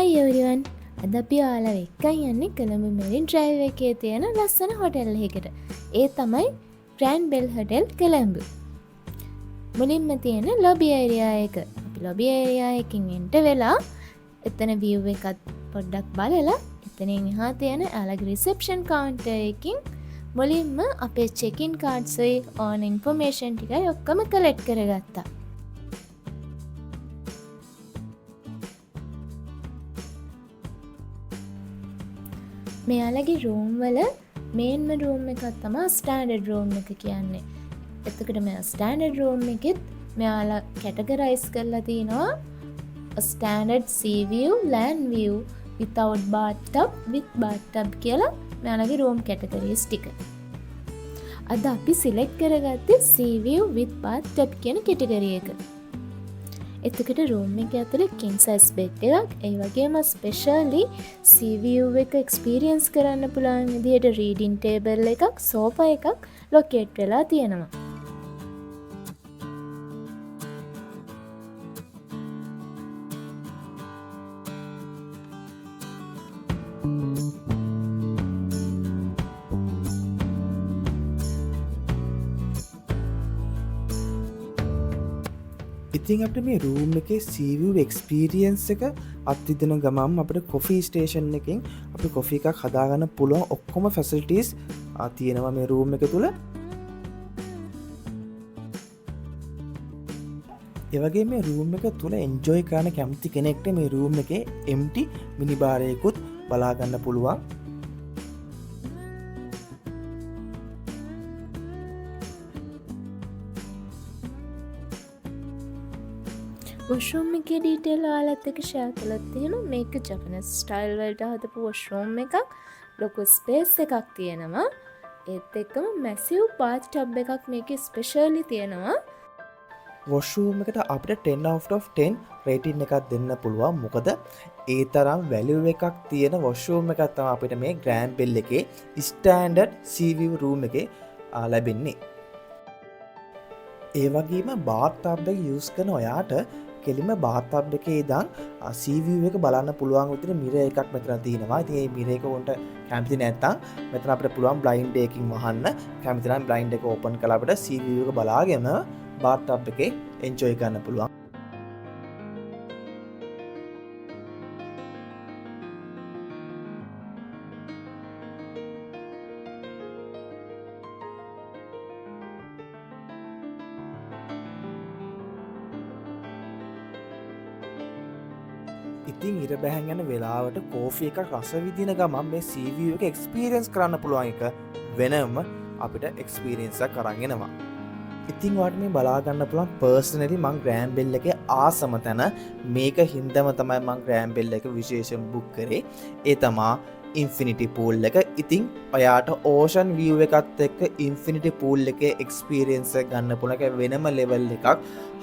Hi everyone. අද අපි ඔයාලා එක්ක යන්නේ කොළඹ මෙරින් ඩ්‍රයිව් එකේ තියෙන ලස්සන හොටෙල් එකකට. ඒ තමයි ග්‍රෑන්ඩ් බෙල් හොටෙල් කොළඹ. මුලින්ම තියෙන ලොබි ඒරියා එක. අපි ලොබි ඒරියා එකකින් එන්ටර් වෙලා එතන view එකත් පොඩ්ඩක් බලලා එතනින් එහා තියෙන අලග රිසෙප්ෂන් කවුන්ටර් එකකින් මුලින්ම අපේ චෙක්-ඉන් කාඩ්ස් උයි ඕන ඉන්ෆර්මේෂන් ටිකයි ඔක්කොම කලෙක්ට් කරගත්තා. මෙයාලගේ රූම් වල මේන්ම රූම් එකක් තමයි ස්ටෑන්ඩඩ් රූම් එක කියන්නේ. එතකොට මෙයා ස්ටෑන්ඩඩ් රූම් එකෙත් මෙයාලා කැටගරයිස් කරලා තිනවා standard sea view, land view, without bathtub, with bathtub කියලා මෙයාලගේ රූම් කැටගරීස් ටික. අද අපි සිලෙක්ට් කරගත්තේ sea view with bathtub කියන කැටගරි එක. එතකොට රූම් එක ඇතුලේ king size bed එකක්, ඒ වගේම ස්පෙෂලි sea view එක එක්ස්පීරියන්ස් කරන්න පුළුවන් විදිහට reading table එකක්, sofa එකක් ලොකේට් වෙලා තියෙනවා. ඉතින් අපිට මේ රූම් එකේ sea view experience එක අත්විඳින ගමන් අපිට කොෆි ස්ටේෂන් එකෙන් අපි කොෆි එකක් හදාගන්න පුළුවන් ඔක්කොම ෆැසිලිටිස් තියෙනවා මේ රූම් එක තුල. ඒ වගේ මේ රූම් එක තුල එන්ජොයි කරන කැමති කෙනෙක්ට මේ රූම් එකේ empty මිනි බාර් එකකුත් බලා ගන්න පුළුවන්. වොෂරූම් එකේ ඩීටේල් ඔයාලත් එක්ක ෂෙයා කළොත් එහෙම මේක ජපනීස් ස්ටයිල් වලට හදපු වොෂරූම් එකක්. ලොකු ස්පේස් එකක් තියෙනවා. ඒත් එක්කම මැසිව් බාත් ටබ් එකක් මේකේ ස්පෙෂලි තියෙනවා. වොෂරූම් එකට අපිට 10 out of 10 රේටින් එකක් දෙන්න පුළුවන්. මොකද ඒ තරම් වැලියු එකක් තියෙන වොෂරූම් එකක් තමයි අපිට මේ ග්‍රෑන්ඩ් බෙල් එකේ ස්ටෑන්ඩඩ් sea view රූම් එකේ ලැබෙන්නේ. ඒ වගේම බාත් ටබ් එක යූස් කරන ඔයාට කෙලිම බාත් ටබ් එකේ ඉඳන් sea view එක බලන්න පුළුවන් විදිහට මිරර් එකක් මෙතන තියෙනවා. ඉතින් මේ මිරර් එක උන්ට කැමති නැත්නම් මෙතන අපිට පුළුවන් බ්ලයින්ඩ් එකකින් වහන්න. කැමති නම් බ්ලයින්ඩ් එක ඕපන් කරලා අපිට sea view එක බලාගෙන බාත් ටබ් එකේ එන්ජොයි කරන්න පුළුවන්. ඉතින් ඉර බැහැන් යන වෙලාවට කෝෆි එකක් රස විදින ගමන් මේ sea view එක එක්ස්පීරියන්ස් කරන්න පුළුවන් එක වෙනම අපිට එක්ස්පීරියන්ස් එකක් අරන් එනවා. ඉතින් ඔයාලට මේ බලා ගන්න පුළුවන් පර්සනලි මම ග්‍රෑන්ඩ් බෙල් එකේ ආසම තැන මේක හින්දම තමයි මම ග්‍රෑන්ඩ් බෙල් එක විශේෂයෙන් බුක් කරේ. ඒ තමා ඉන්ෆිනිටි පූල් එක. ඉතින් ඔයාට ඕෂන් view එකත් එක්ක ඉන්ෆිනිටි පූල් එකේ එක්ස්පීරියන්ස් එක ගන්න පුළුවන් එක වෙනම ලෙවල් එකක්.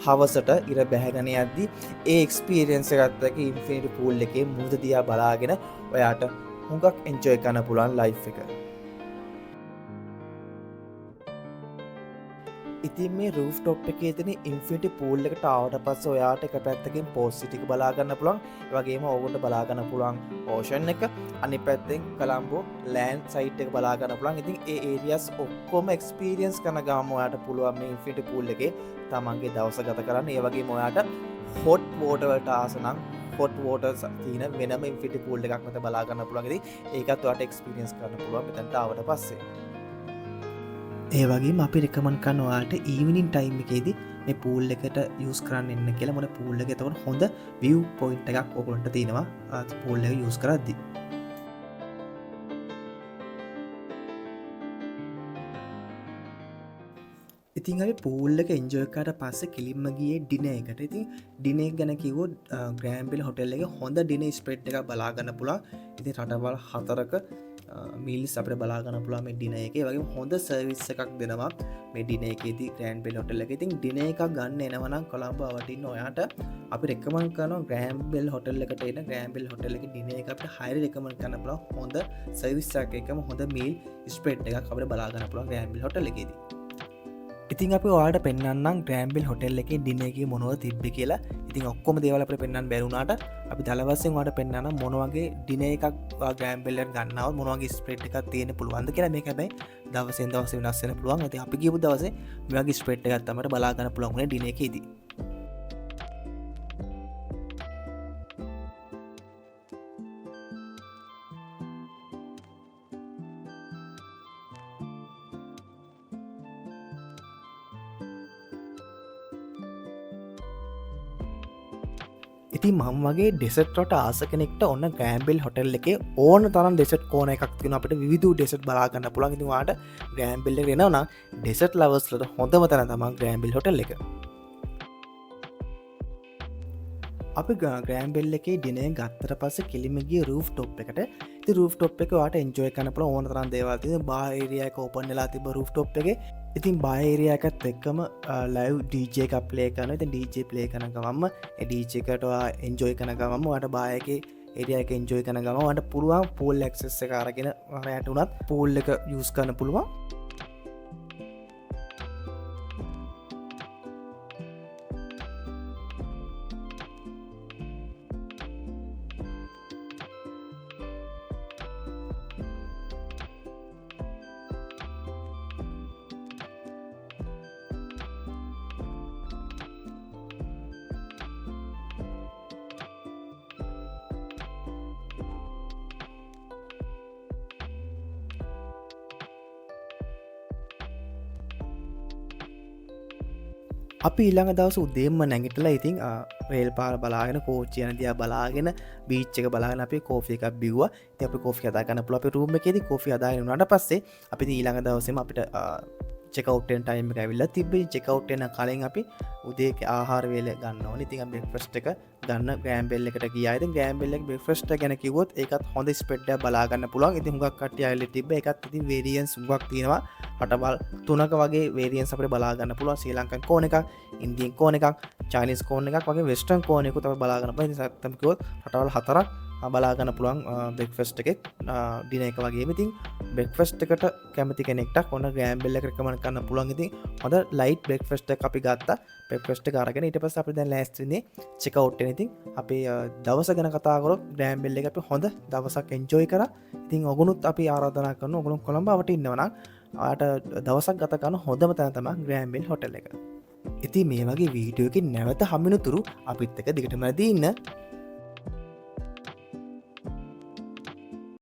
හවසට ඉර බැහැගෙන යද්දි ඒ එක්ස්පීරියන්ස් එකත් එක්ක ඉන්ෆිනිටි පූල් එකේ මුහුද දිහා බලාගෙන ඔයාට හුඟක් එන්ජොයි කරන්න පුළුවන් ලයිෆ් එක. ඉතින් මේ රූෆ්ටොප් එකේ තියෙන ඉන්ෆිනිටි පූල් එකට ආවට පස්සේ ඔයාට එක පැත්තකින් පෝස්ට් සිටි එක බලා ගන්න පුළුවන්. ඒ වගේම ඕගොල්ලෝ බලා ගන්න පුළුවන් ඕෂන් එක. අනිත් පැත්තෙන් කොලම්බෝ ලෑන්ඩ් සයිට් එක බලා ගන්න පුළුවන්. ඉතින් ඒ ඒරියාස් ඔක්කොම එක්ස්පීරියන්ස් කරන ගාම ඔයාට පුළුවන් මේ ඉන්ෆිනිටි පූල් එකේ තමන්ගේ දවස ගත කරන්න. ඒ වගේම ඔයාට හොට් වෝටර් වලට ආස නම් හොට් වෝටර්ස් තියෙන වෙනම ඉන්ෆිනිටි පූල් එකක් මත බලා ගන්න පුළුවන්. ඉතින් ඒකත් ඔයාට එක්ස්පීරියන්ස් කරන්න පුළුවන් මෙතනට ආවට පස්සේ. ඒ වගේම අපි රෙකමන්ඩ් කරන ඔයාලට ඊවිනින් ටයිම් එකේදී මේ පූල් එකට යූස් කරන්න එන්න කියලා. මොකද පූල් එකේ තවන හොඳ view point එකක් ඔයගොල්ලන්ට තියෙනවා පූල් එක යූස් කරද්දී. ඉතින් අපි පූල් එක එන්ජොයි කරලා පස්සේ කෙලින්ම ගියේ ඩිනර් එකට. ඉතින් ඩිනර් එක ගැන කිව්වොත් ග්‍රෑන්ඩ් බෙල් හොටෙල් එකේ හොඳ ඩිනර් ස්ප්‍රෙඩ් එකක් බලා ගන්න පුළුවන්. ඉතින් රටවල් 4ක මීල්ස් අපිට බලා ගන්න පුළුවන් මේ ඩිනර් එකේ. ඒ වගේම හොඳ සර්විස් එකක් දෙනවා මේ ඩිනර් එකේදී ග්‍රෑන්ඩ් බෙල් හොටෙල් එකේ. ඉතින් ඩිනර් එකක් ගන්න එනවා නම් කොළඹ වටින්න ඔයාට අපි රෙකමන්ඩ් කරනවා ග්‍රෑන්ඩ් බෙල් හොටෙල් එකට එන. ග්‍රෑන්ඩ් බෙල් හොටෙල් එකේ ඩිනර් එක අපිට හයිලි රෙකමන්ඩ් කරන්න පුළුවන්. හොඳ සර්විස් එකක් එකම හොඳ මීල් ස්ප්‍රෙඩ් එකක් අපිට බලා ගන්න පුළුවන් ග්‍රෑන්ඩ් බෙල් හොටෙල් එකේදී. ඉතින් අපි වාට පෙන්න්නම් ග්‍රෑම්බිල් හොටෙල් එක ඩිනගේ මොනව තිබ්බ කියලා ඉතින් ඔක්කොම දේවලට පෙන්න්න බැරුණාට අපි දලවස්සෙන් වාට පෙන්න්න මොනවගේ ඩින එකක් ග්‍රෑම්බෙල්ල ගන්නාව මොනවගේ ස්ප්‍රේට් එකක් තියෙන පුළුවන්ද කියලා මේ හැබයි දවසෙන් දවස වෙනස්සෙන පුළුවන් ඇති අපි කියපු දවසේ මෙගේ ස්ප්‍රේට් එකත්තමට බලාගන්න පුළුවන්ගන ඩින එකේදී ඉති මං වගේ ඩෙසට්ට ආස කෙනෙක්ට ඔන්න ගෑම්බෙල් හොටල් එක ඕන තරම් ඩෙසට් කෝන එකක් තින අපට විදු ඩෙසට් බලාගන්න පුළන්ගවාට ගෑම්බෙල්ල ෙනවන ඩෙසට් ලවස්ලට හොඳම තන තමන් ග්‍රෑම්බිල් හොටල් එක අපි ග්‍රෑම්බෙල් එක ඩිනය ගත්තර පස කෙලිමගේ රූ් ටොප් එකට ති රූ් ටොප් එක වාට එන්ජෝය කනපල ඕන තරන් දේවාති බාහිරයක ඕපන්නෙලා තිබ රූ් ටොප් එක ඉතින් බාහිරයකත් එක්කම ලයිව් ඩීජ එකක් ප්ලේ කන ත ඩීජ ප්ලේ කනගමම ඩීජකටවා එන්ජෝය කනගමම වට බායක එඩියක එන්ජෝය කනගම වට පුළුවන් පූල් එක්සෙස්ස කාරගෙන රයට වනත් පූල් එක යස් කන පුළුවන් අපි ඊළඟ දවස උදේම නැගිටලා ඉතින් රේල් පාර බලාගෙන කෝච්චියන දියා බලාගෙන බීච්චක බලාගෙන අපි කෝෆි එකක් බිව්ව ති අපි කෝෆි අදාගන්න පුළ අපි රූම එකෙදි කෝෆි අදාගෙන වනට පස්සේ අපි ඊළඟ දවසම අපිට චෙකවට්ටෙන් ටයිම් ඇවිල්ල තිබේ චෙකවට්ටන කලින් අපි උදේ ආහාර වේල ගන්න ඉතින් බෙක්ෆස්ට එක ගන්න ගෑම්බෙල්ල එකට කියයිද ගෑම්බෙල්ලක් බෙක්ෆස්ට ගැන කිවොත් ඒකත් හොඳ ස්පෙට්ඩ බලාගන්න පුළුවන් ඉති හුඟක් කට අයල තිබ එකත් ඉතින් වේරියන් සුගක් තියෙනවා පටබල් තුනක වගේ වේරියන් අපට බලාගන්න පුළුවන් ශ්‍රී ලංකන් කෝන එකක් ඉන්දියන් කෝන එකක් චයිනිස් කෝන එකක් වගේ වෙස්ටන් කෝනෙකු තම බලාගන්න ප සත්තමකවොත් හටවල් හතරක් බලාගන්න පුළුවන් බෙක්ෆස්ට එකෙක් ඩින එක වගේ ඉතින් බෙක්ෆස්ට එකට කැමති කෙනෙක්ට ඔන්න ගෑම්බෙල්ල කරකමන කන්න පුළන් ඉති හොඳ ලයිට් බෙක්ෆස්ට අපි ගත්ත පෙක්ෆස්ට කාරගෙන ඉට පස් අපි දැන් ලෑස්තින්නේ චිකවට්ට ඉතින් අපි දවස ගැන කතාකරොත් ගෑම්බෙල්ල එක අපි හොඳ දවසක් එන්ජෝයි කර ඉතින් ඔගුණුත් අපි ආරාධනා කරන ඔගුණු කොළඹවට ඉන්නවන ආට දවසක් ගතකන්න හොඳම තැනතම ග්‍රෑම්බෙල් හොටල එක ඉති මේ වගේ වීඩියෝකින් නැවත හමිනතුරු අපිත් එක දිගටමැදී ඉන්න